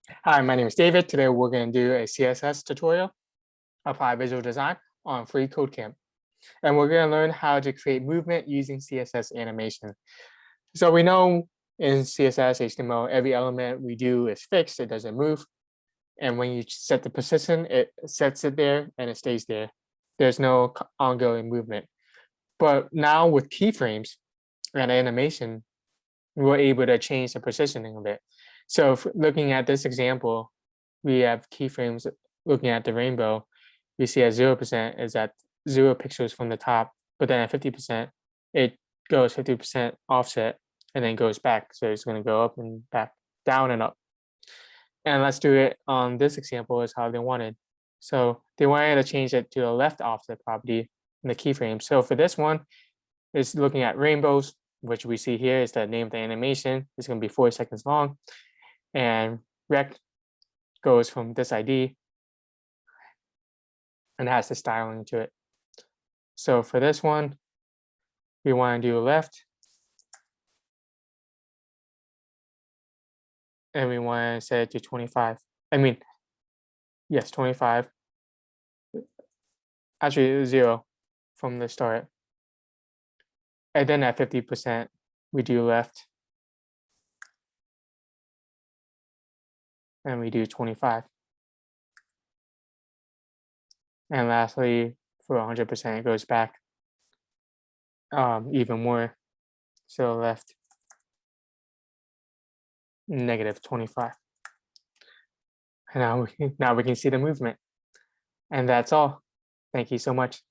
Hi, my name is David. Today we're going to do a CSS tutorial, apply visual design on freeCodeCamp. And we're going to learn how to create movement using CSS animation. So we know in CSS, HTML, every element we do is fixed, it doesn't move. And when you set the position, it sets it there and it stays there. There's no ongoing movement. But now with keyframes and animation, we're able to change the positioning of it. So looking at this example, we have keyframes looking at the rainbow. We see at 0% is at 0 pixels from the top, but then at 50%, it goes 50% offset and then goes back. So it's going to go up and back, down and up. And let's do it on this example is how they wanted. So they wanted to change it to the left offset property in the keyframe. So for this one, it's looking at rainbows, which we see here is the name of the animation. It's going to be 4 seconds long. And rec goes from this ID and has the styling to it. So for this one, we want to do left. And we want to set it to 25. Yes, 25. Actually, 0 from the start. And then at 50%, we do left. And we do 25. And lastly, for 100%, it goes back even more. So left, -25. And now we can see the movement. And that's all. Thank you so much.